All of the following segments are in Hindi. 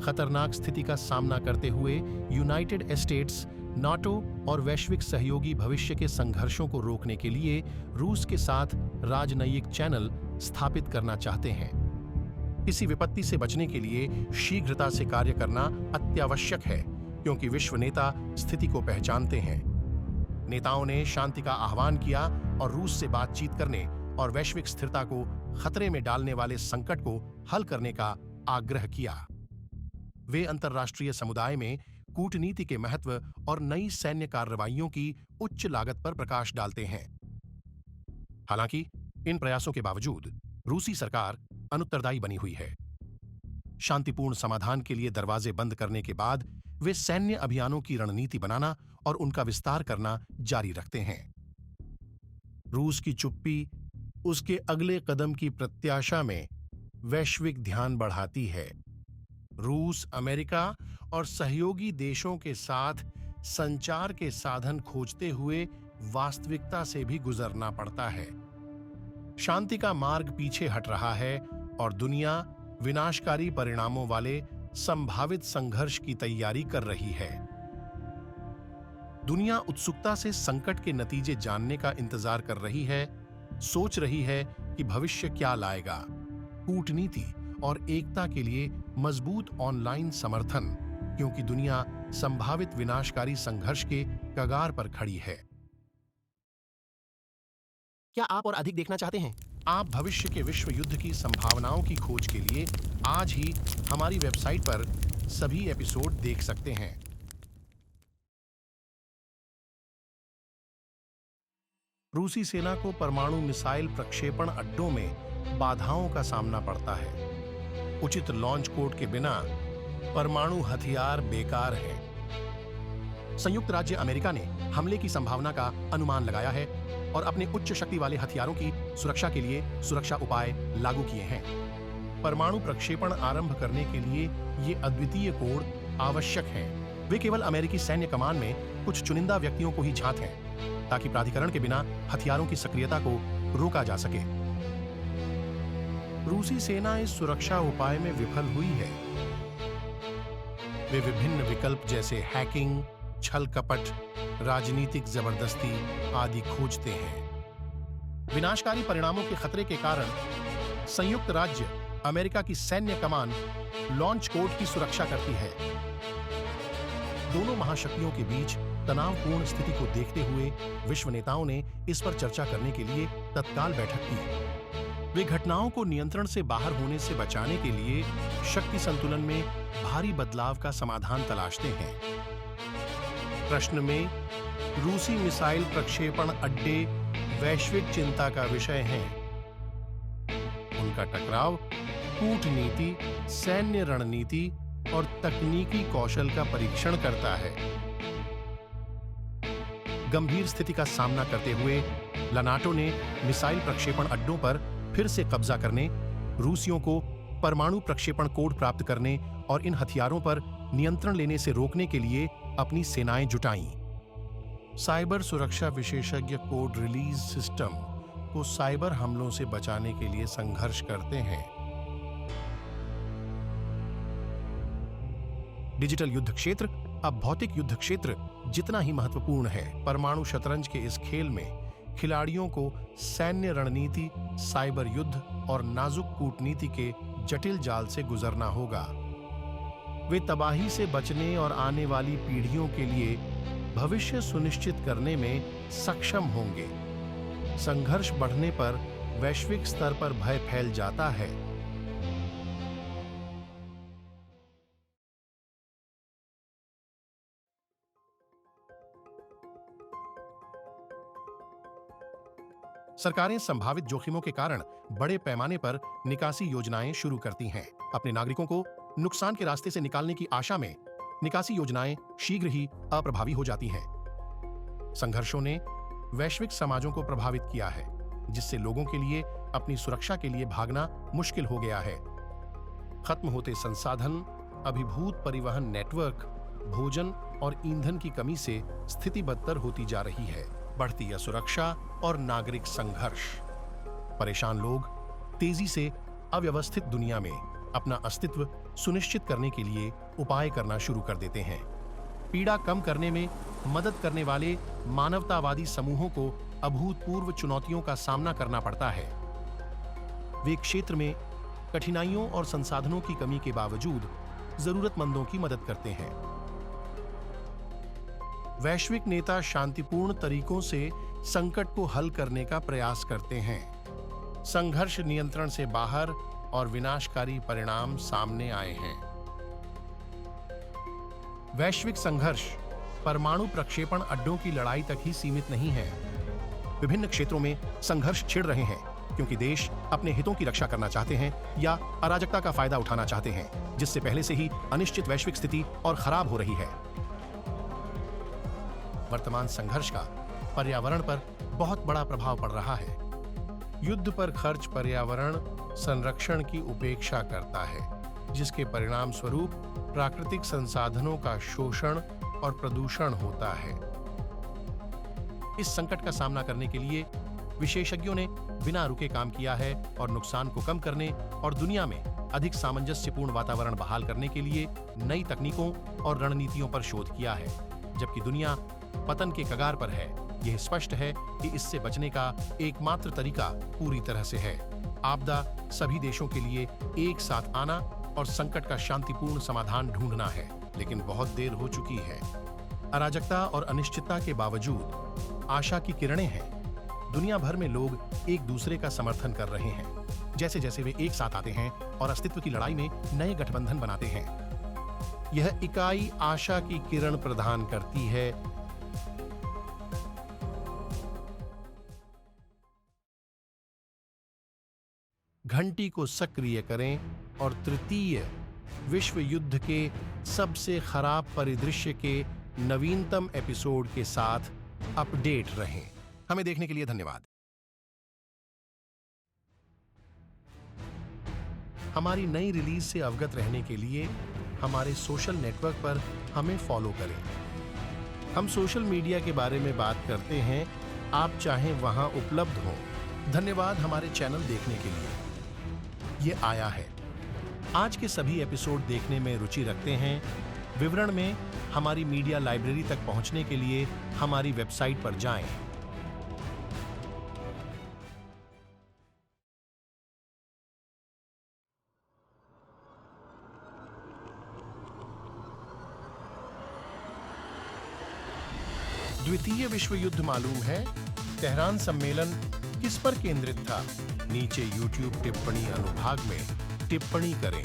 खतरनाक स्थिति का सामना करते हुए यूनाइटेड स्टेट्स, नाटो और वैश्विक सहयोगी भविष्य के संघर्षों को रोकने के लिए रूस के साथ राजनयिक चैनल स्थापित करना चाहते हैं। इसी विपत्ति से बचने के लिए शीघ्रता से कार्य करना अत्यावश्यक है, क्योंकि विश्व नेता स्थिति को पहचानते हैं। नेताओं ने शांति का आह्वान किया और रूस से बातचीत करने और वैश्विक स्थिरता को खतरे में डालने वाले संकट को हल करने का आग्रह किया। वे अंतर्राष्ट्रीय समुदाय में कूटनीति के महत्व और नई सैन्य कार्रवाइयों की उच्च लागत पर प्रकाश डालते हैं। हालांकि इन प्रयासों के बावजूद रूसी सरकार अनुत्तरदायी बनी हुई है। शांतिपूर्ण समाधान के लिए दरवाजे बंद करने के बाद वे सैन्य अभियानों की रणनीति बनाना और उनका विस्तार करना जारी रखते हैं। रूस की चुप्पी उसके अगले कदम की प्रत्याशा में वैश्विक ध्यान बढ़ाती है। रूस अमेरिका और सहयोगी देशों के साथ संचार के साधन खोजते हुए वास्तविकता से भी गुजरना पड़ता है। शांति का मार्ग पीछे हट रहा है और दुनिया विनाशकारी परिणामों वाले संभावित संघर्ष की तैयारी कर रही है। दुनिया उत्सुकता से संकट के नतीजे जानने का इंतजार कर रही है, सोच रही है कि भविष्य क्या लाएगा। कूटनीति और एकता के लिए मजबूत ऑनलाइन समर्थन, क्योंकि दुनिया संभावित विनाशकारी संघर्ष के कगार पर खड़ी है। क्या आप और अधिक देखना चाहते हैं? आप भविष्य के विश्व युद्ध की संभावनाओं की खोज के लिए आज ही हमारी वेबसाइट पर सभी एपिसोड देख सकते हैं। रूसी सेना को परमाणु मिसाइल प्रक्षेपण अड्डों में बाधाओं का सामना पड़ता है। उचित लॉन्च कोड के बिना परमाणु हथियार बेकार हैं। संयुक्त राज्य अमेरिका ने हमले की संभावना का अनुमान लगाया है और अपने उच्च शक्ति वाले हथियारों की सुरक्षा के लिए सुरक्षा उपाय लागू किए हैं। परमाणु प्रक्षेपण आरंभ करने के लिए ये अद्वितीय कोड आवश्यक हैं। वे केवल अमेरिकी सैन्य कमान में कुछ चुनिंदा व्यक्तियों को ही झांक हैं, ताकि प्राधिकरण के बिना हथियारों की सक्रियता को रोका जा सके। रूसी सेना इस सुरक्षा उपाय में विफल हुई है। वे विभिन्न विकल्प जैसे हैकिंग, छल कपट, राजनीतिक जबरदस्ती आदि खोजते हैं। विनाशकारी परिणामों के खतरे के कारण संयुक्त राज्य अमेरिका की सैन्य कमान लॉन्च कोड की सुरक्षा करती है। दोनों महाशक्तियों के बीच तनावपूर्ण स्थिति को देखते हुए विश्व नेताओं ने इस पर चर्चा करने के लिए तत्काल बैठक की। वे घटनाओं को नियंत्रण से बाहर होने से बचाने के लिए शक्ति संतुलन में भारी बदलाव का समाधान तलाशते हैं। प्रश्न में रूसी मिसाइल प्रक्षेपण अड्डे वैश्विक चिंता का विषय हैं। उनका टकराव कूटनीति, सैन्य रणनीति और तकनीकी कौशल का परीक्षण करता है। गंभीर स्थिति का सामना करते हुए नाटो ने मिसाइल प्रक्षेपण अड्डों पर फिर से कब्जा करने, रूसियों को परमाणु प्रक्षेपण कोड प्राप्त करने और इन हथियारों पर नियंत्रण लेने से रोकने के लिए अपनी सेनाएं जुटाईं। साइबर सुरक्षा विशेषज्ञ कोड रिलीज सिस्टम को साइबर हमलों से बचाने के लिए संघर्ष करते हैं। डिजिटल युद्ध क्षेत्र अब भौतिक युद्ध क्षेत्र जितना ही महत्वपूर्ण है। परमाणु शतरंज के इस खेल में खिलाड़ियों को सैन्य रणनीति, साइबर युद्ध और नाजुक कूटनीति के जटिल जाल से गुजरना होगा। वे तबाही से बचने और आने वाली पीढ़ियों के लिए भविष्य सुनिश्चित करने में सक्षम होंगे। संघर्ष बढ़ने पर वैश्विक स्तर पर भय फैल जाता है। सरकारें संभावित जोखिमों के कारण बड़े पैमाने पर निकासी योजनाएं शुरू करती हैं। अपने नागरिकों को नुकसान के रास्ते से निकालने की आशा में निकासी योजनाएं शीघ्र ही अप्रभावी हो जाती हैं। संघर्षों ने वैश्विक समाजों को प्रभावित किया है, जिससे लोगों के लिए अपनी सुरक्षा के लिए भागना मुश्किल हो गया है। खत्म होते संसाधन, अभिभूत परिवहन नेटवर्क, भोजन और ईंधन की कमी से स्थिति बदतर होती जा रही है। बढ़ती असुरक्षा और नागरिक संघर्ष। परेशान लोग तेजी से अव्यवस्थित दुनिया में अपना अस्तित्व सुनिश्चित करने के लिए उपाय करना शुरू कर देते हैं। पीड़ा कम करने में मदद करने वाले मानवतावादी समूहों को अभूतपूर्व चुनौतियों का सामना करना पड़ता है। वे क्षेत्र में कठिनाइयों और संसाधनों की कमी के बावजूद जरूरतमंदों की मदद करते हैं। वैश्विक नेता शांतिपूर्ण तरीकों से संकट को हल करने का प्रयास करते हैं। संघर्ष नियंत्रण से बाहर और विनाशकारी परिणाम सामने आए हैं। वैश्विक संघर्ष परमाणु प्रक्षेपण अड्डों की लड़ाई तक ही सीमित नहीं है। विभिन्न क्षेत्रों में संघर्ष छिड़ रहे हैं क्योंकि देश अपने हितों की रक्षा करना चाहते हैं या अराजकता का फायदा उठाना चाहते हैं, जिससे पहले से ही अनिश्चित वैश्विक स्थिति और खराब हो रही है। वर्तमान संघर्ष का पर्यावरण पर बहुत बड़ा प्रभाव पड़ रहा है। युद्ध पर खर्च पर्यावरण संरक्षण की उपेक्षा करता है, जिसके परिणाम स्वरूप प्राकृतिक संसाधनों का शोषण और प्रदूषण होता है। इस संकट का सामना करने के लिए विशेषज्ञों ने बिना रुके काम किया है और नुकसान को कम करने और दुनिया में अधिक सामंजस्यपूर्ण वातावरण बहाल करने के लिए नई तकनीकों और रणनीतियों पर शोध किया है। जबकि दुनिया पतन के कगार पर है, यह स्पष्ट है कि इससे बचने का एकमात्र तरीका पूरी तरह से है आपदा सभी देशों के लिए एक साथ आना और संकट का शांतिपूर्ण समाधान ढूंढना है। लेकिन बहुत देर हो चुकी है। अराजकता और अनिश्चितता के बावजूद आशा की किरणें हैं। दुनिया भर में लोग एक दूसरे का समर्थन कर रहे हैं। जैसे जैसे वे एक साथ आते हैं और अस्तित्व की लड़ाई में नए गठबंधन बनाते हैं, यह इकाई आशा की किरण प्रदान करती है। घंटी को सक्रिय करें और तृतीय विश्व युद्ध के सबसे खराब परिदृश्य के नवीनतम एपिसोड के साथ अपडेट रहें। हमें देखने के लिए धन्यवाद। हमारी नई रिलीज से अवगत रहने के लिए हमारे सोशल नेटवर्क पर हमें फॉलो करें। हम सोशल मीडिया के बारे में बात करते हैं, आप चाहें वहां उपलब्ध हो। धन्यवाद हमारे चैनल देखने के लिए। ये आया है। आज के सभी एपिसोड देखने में रुचि रखते हैं? विवरण में हमारी मीडिया लाइब्रेरी तक पहुंचने के लिए हमारी वेबसाइट पर जाएं। द्वितीय विश्व युद्ध मालूम है? तेहरान सम्मेलन किस पर केंद्रित था? नीचे YouTube टिप्पणी अनुभाग में टिप्पणी करें।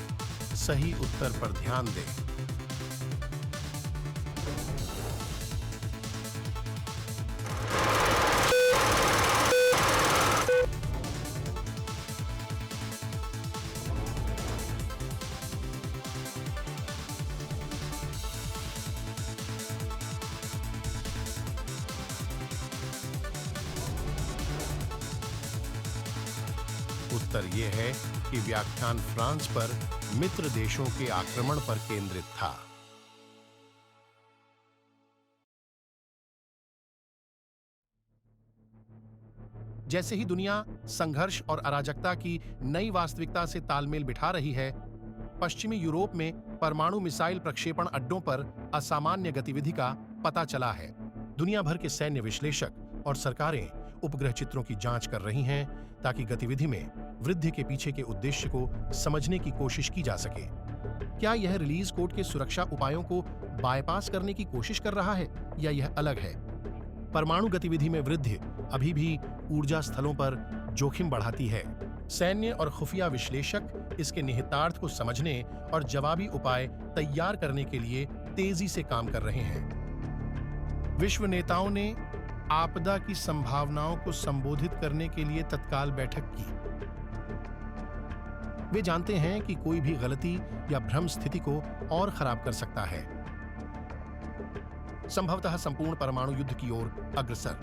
सही उत्तर पर ध्यान दें। उत्तर यह है कि व्याख्यान फ्रांस पर मित्र देशों के आक्रमण पर केंद्रित था। जैसे ही दुनिया संघर्ष और अराजकता की नई वास्तविकता से तालमेल बिठा रही है, पश्चिमी यूरोप में परमाणु मिसाइल प्रक्षेपण अड्डों पर असामान्य गतिविधि का पता चला है। दुनिया भर के सैन्य विश्लेषक और सरकारें उपग्रह चित्रों की जांच कर रही हैं ताकि गतिविधि में वृद्धि के पीछे के उद्देश्य को समझने की कोशिश की जा सके। क्या यह रिलीज कोड के सुरक्षा उपायों को बायपास करने की कोशिश कर रहा है या यह अलग है? परमाणु गतिविधि में वृद्धि अभी भी ऊर्जा स्थलों पर जोखिम बढ़ाती है। सैन्य और खुफिया विश्लेषक इसके निहितार्थ को समझने और जवाबी उपाय तैयार करने के लिए तेजी से काम कर रहे हैं। विश्व नेताओं ने आपदा की संभावनाओं को संबोधित करने के लिए तत्काल बैठक की। वे जानते हैं कि कोई भी गलती या भ्रम स्थिति को और खराब कर सकता है, संभवतः संपूर्ण परमाणु युद्ध की ओर अग्रसर।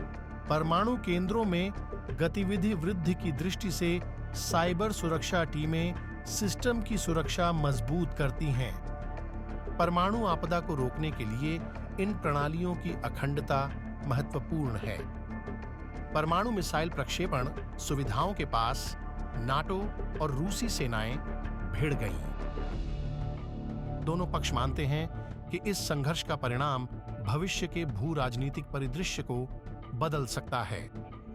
परमाणु केंद्रों में गतिविधि वृद्धि की दृष्टि से साइबर सुरक्षा टीमें सिस्टम की सुरक्षा मजबूत करती हैं। परमाणु आपदा को रोकने के लिए इन प्रणालियों की अखंडता महत्वपूर्ण है। परमाणु मिसाइल प्रक्षेपण सुविधाओं के पास नाटो और रूसी सेनाएं भिड़ गईं। दोनों पक्ष मानते हैं कि इस संघर्ष का परिणाम भविष्य के भू राजनीतिक परिदृश्य को बदल सकता है।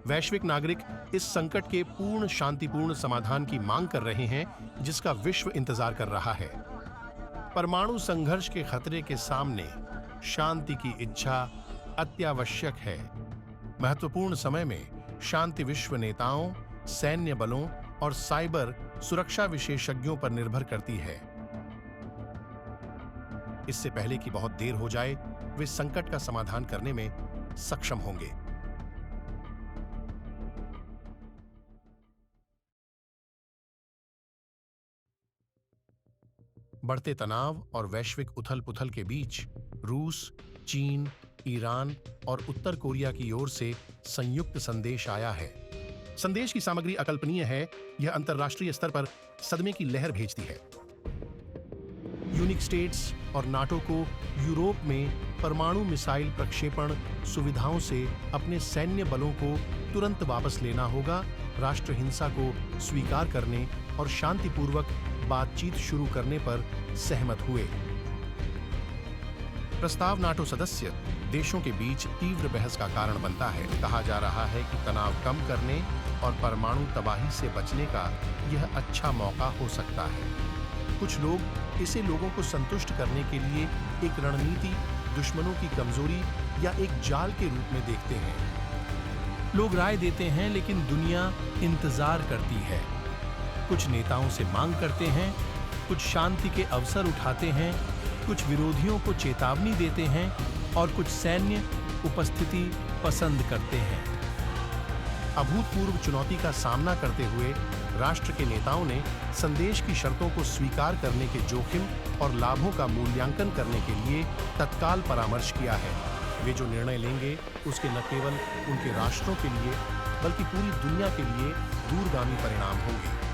वैश्विक नागरिक इस संकट के पूर्ण शांतिपूर्ण समाधान की मांग कर रहे हैं, जिसका विश्व इंतजार कर रहा है। परमाणु संघर्ष के खतरे के सामने शांति की इच्छा अत्यावश्यक है। महत्वपूर्ण समय में शांति विश्व नेताओं, सैन्य बलों और साइबर सुरक्षा विशेषज्ञों पर निर्भर करती है। इससे पहले कि बहुत देर हो जाए, वे संकट का समाधान करने में सक्षम होंगे। बढ़ते तनाव और वैश्विक उथल-पुथल के बीच रूस, चीन, ईरान और उत्तर कोरिया की ओर से संयुक्त संदेश आया है। संदेश की सामग्री अकल्पनीय है। यह अंतर्राष्ट्रीय स्तर पर सदमे की लहर भेजती है। यूनाइटेड स्टेट्स और नाटो को यूरोप में परमाणु मिसाइल प्रक्षेपण सुविधाओं से अपने सैन्य बलों को तुरंत वापस लेना होगा, राष्ट्र हिंसा को स्वीकार करने और शांतिपूर्वक बातचीत शुरू करने पर सहमत हुए। प्रस्ताव नाटो सदस्य देशों के बीच तीव्र बहस का कारण बनता है। कहा जा रहा है कि तनाव कम करने और परमाणु तबाही से बचने का यह अच्छा मौका हो सकता है। कुछ लोग इसे लोगों को संतुष्ट करने के लिए एक रणनीति, दुश्मनों की कमजोरी या एक जाल के रूप में देखते हैं। लोग राय देते हैं, लेकिन दुनिया इंतजार करती है। कुछ नेताओं से मांग करते हैं, कुछ शांति के अवसर उठाते हैं, कुछ विरोधियों को चेतावनी देते हैं और कुछ सैन्य उपस्थिति पसंद करते हैं। अभूतपूर्व चुनौती का सामना करते हुए राष्ट्र के नेताओं ने संदेश की शर्तों को स्वीकार करने के जोखिम और लाभों का मूल्यांकन करने के लिए तत्काल परामर्श किया है। वे जो निर्णय लेंगे उसके न केवल उनके राष्ट्रों के लिए बल्कि पूरी दुनिया के लिए दूरगामी परिणाम होंगे।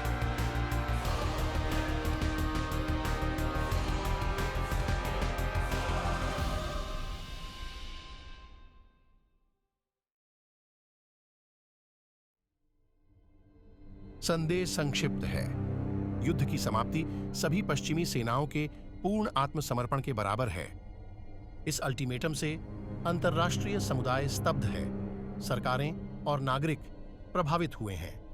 संदेश संक्षिप्त है। युद्ध की समाप्ति सभी पश्चिमी सेनाओं के पूर्ण आत्मसमर्पण के बराबर है। इस अल्टीमेटम से अंतर्राष्ट्रीय समुदाय स्तब्ध है। सरकारें और नागरिक प्रभावित हुए हैं।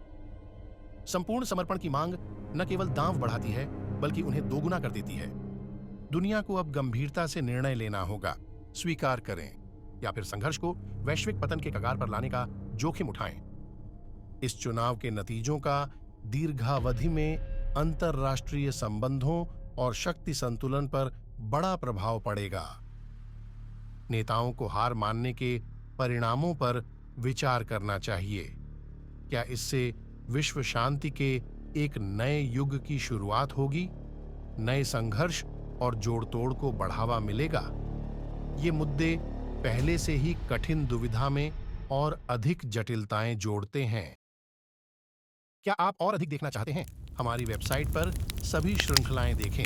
संपूर्ण समर्पण की मांग न केवल दांव बढ़ाती है बल्कि उन्हें दोगुना कर देती है। दुनिया को अब गंभीरता से निर्णय लेना होगा। स्वीकार करें या फिर संघर्ष को वैश्विक पतन के कगार पर लाने का जोखिम उठाएं। इस चुनाव के नतीजों का दीर्घावधि में अंतर्राष्ट्रीय संबंधों और शक्ति संतुलन पर बड़ा प्रभाव पड़ेगा। नेताओं को हार मानने के परिणामों पर विचार करना चाहिए। क्या इससे विश्व शांति के एक नए युग की शुरुआत होगी? नए संघर्ष और जोड़-तोड़ को बढ़ावा मिलेगा? ये मुद्दे पहले से ही कठिन दुविधा में और अधिक जटिलताएं जोड़ते हैं। क्या आप और अधिक देखना चाहते हैं? हमारी वेबसाइट पर सभी श्रृंखलाएं देखें।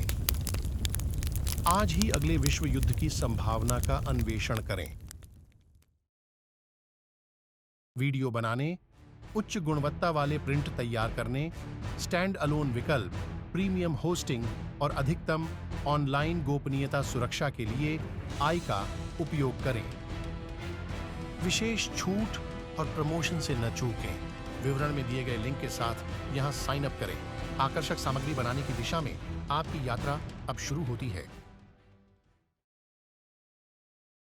आज ही अगले विश्व युद्ध की संभावना का अन्वेषण करें। वीडियो बनाने, उच्च गुणवत्ता वाले प्रिंट तैयार करने, स्टैंड अलोन विकल्प, प्रीमियम होस्टिंग और अधिकतम ऑनलाइन गोपनीयता सुरक्षा के लिए आई का उपयोग करें। विशेष छूट और प्रमोशन से न चूकें। विवरण में दिए गए लिंक के साथ यहां साइन अप करें। आकर्षक सामग्री बनाने की दिशा में आपकी यात्रा अब शुरू होती है।